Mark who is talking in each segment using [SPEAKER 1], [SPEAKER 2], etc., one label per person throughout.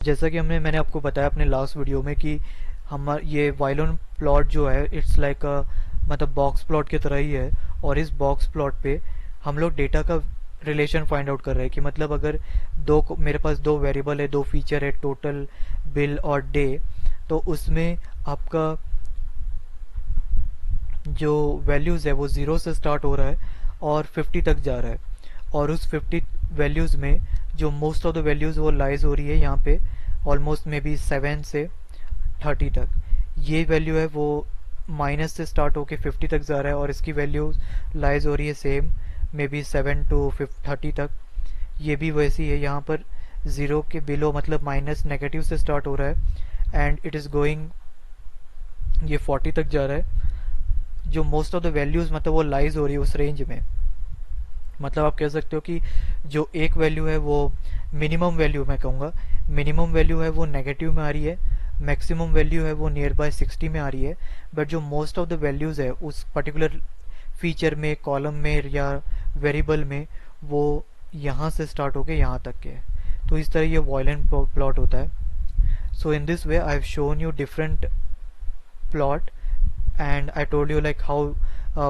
[SPEAKER 1] जैसा कि मैंने आपको बताया अपने लास्ट वीडियो में कि हम ये वाइलोन प्लॉट जो है इट्स लाइक मतलब बॉक्स प्लॉट की तरह ही है। और इस बॉक्स प्लॉट पे हम लोग डेटा का रिलेशन फाइंड आउट कर रहे हैं कि मतलब अगर मेरे पास दो वेरिएबल है, दो फीचर है, टोटल, बिल और डे। तो उसमें आपका जो वैल्यूज़ है वो 0 से स्टार्ट हो रहा है और 50 तक जा रहा है। और उस 50 वैल्यूज़ में जो मोस्ट ऑफ द वैल्यूज़ वो लाइज हो रही है यहाँ पे ऑलमोस्ट मे बी 7 से 30 तक। ये वैल्यू है वो माइनस से स्टार्ट होके 50 तक जा रहा है और इसकी वैल्यू लाइज हो रही है सेम मे बी 7 टू 30 तक। ये भी वैसी है, यहाँ पर 0 के बिलो मतलब माइनस नेगेटिव से स्टार्ट हो रहा है एंड इट इज़ गोइंग ये 40 तक जा रहा है। जो मोस्ट ऑफ द वैल्यूज मतलब वो लाइज हो रही है उस रेंज में। मतलब आप कह सकते हो कि जो एक वैल्यू है वो मिनिमम वैल्यू, मैं कहूँगा मिनिमम वैल्यू है वो नेगेटिव में आ रही है, मैक्सिमम वैल्यू है वो नियर बाय 60 में आ रही है। बट जो मोस्ट ऑफ द वैल्यूज है उस पर्टिकुलर फीचर में, कॉलम में या वेरिएबल में, वो यहाँ से स्टार्ट होके यहाँ तक के है। तो इस तरह ये वॉयलेंट प्लॉट होता है। So in this way I have shown you different plot, and I told you like how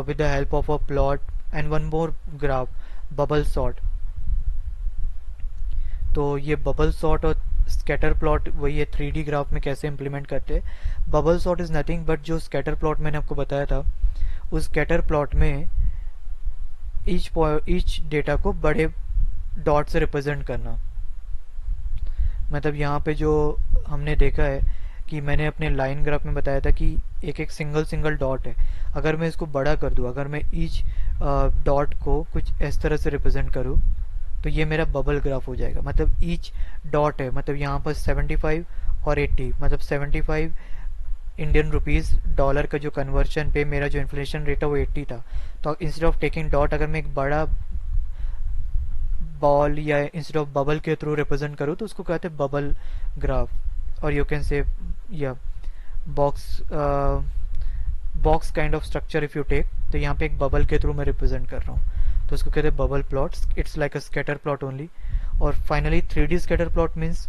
[SPEAKER 1] with the help of a plot and one more graph, bubble sort। तो ये बबल सॉर्ट और scatter plot वही है 3D graph में कैसे implement करते हैं। Bubble sort is nothing but जो स्कैटर प्लॉट मैंने आपको बताया था, उस स्कैटर प्लॉट में ईच डेटा को बड़े डॉट से रिप्रेजेंट करना। मतलब यहाँ पे जो हमने देखा है कि मैंने अपने लाइन ग्राफ में बताया था कि एक एक सिंगल डॉट है। अगर मैं इसको बड़ा कर दूँ, अगर मैं ईच डॉट को कुछ इस तरह से रिप्रेजेंट करूँ, तो ये मेरा बबल ग्राफ हो जाएगा। मतलब ईच डॉट है, मतलब यहाँ पर 75 और 80, मतलब 75 इंडियन रुपीज़ डॉलर का जो कन्वर्शन पे मेरा जो इन्फ्लेशन रेट है वो 80 था। तो इंस्टेड ऑफ टेकिंग डॉट, अगर मैं एक बड़ा बॉल या इंस्टेड ऑफ बबल के थ्रू रिप्रेजेंट करूँ तो उसको कहते हैं बबल ग्राफ। और यू कैन से या box box kind of structure if you take. तो यहाँ पे एक बबल के थ्रू मैं रिप्रेजेंट कर रहा हूँ, तो उसको कहते हैं bubble plots. It's like a scatter plot only. और finally 3D scatter plot means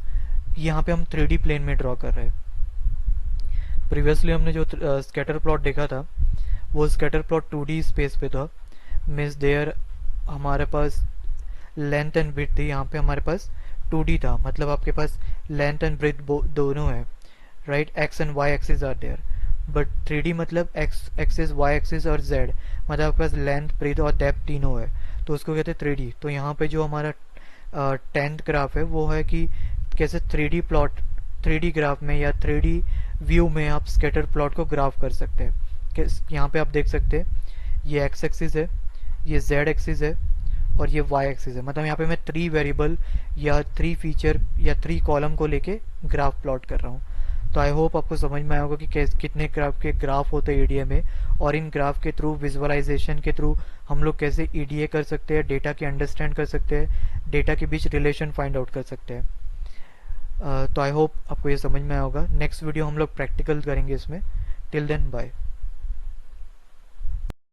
[SPEAKER 1] यहाँ पे हम 3D प्लेन में ड्रॉ कर रहे हैं। प्रीवियसली हमने जो स्कैटर प्लॉट देखा था वो स्कैटर प्लॉट 2D स्पेस पे था। मीन्स देयर हमारे पास लेंथ एंड ब्रेथ थी, यहाँ पे हमारे पास 2D था। मतलब आपके पास लेंथ एंड ब्रेथ दोनों है, right. X and Y axis are there. But 3D मतलब एक्स एक्सिस, वाई एक्सिस और जेड, मतलब आपके पास लेंथ, ब्रेथ और डेप्थ तीनों है, तो उसको कहते हैं 3D। तो यहाँ पे जो हमारा 10th ग्राफ है वो है कि कैसे 3D प्लॉट, 3D ग्राफ में या 3D व्यू में आप स्कैटर प्लॉट को ग्राफ कर सकते हैं। यहाँ पे आप देख सकते हैं ये एक्स एक्सिस है, ये जेड एक्सिस है और ये वाई एक्सिस है। मतलब यहाँ पे मैं 3 वेरिएबल या 3 फीचर या 3 कॉलम को लेके ग्राफ प्लॉट कर रहा हूँ। तो आई होप आपको समझ में आया होगा कि कितने ग्राफ के ग्राफ होते हैं ईडीए में, और इन ग्राफ के थ्रू, विजुअलाइजेशन के थ्रू हम लोग कैसे ईडीए कर सकते हैं, डेटा के अंडरस्टैंड कर सकते हैं, डेटा के बीच रिलेशन फाइंड आउट कर सकते हैं। तो आई होप आपको ये समझ में आया होगा। नेक्स्ट वीडियो हम लोग प्रैक्टिकल करेंगे इसमें। Till then bye.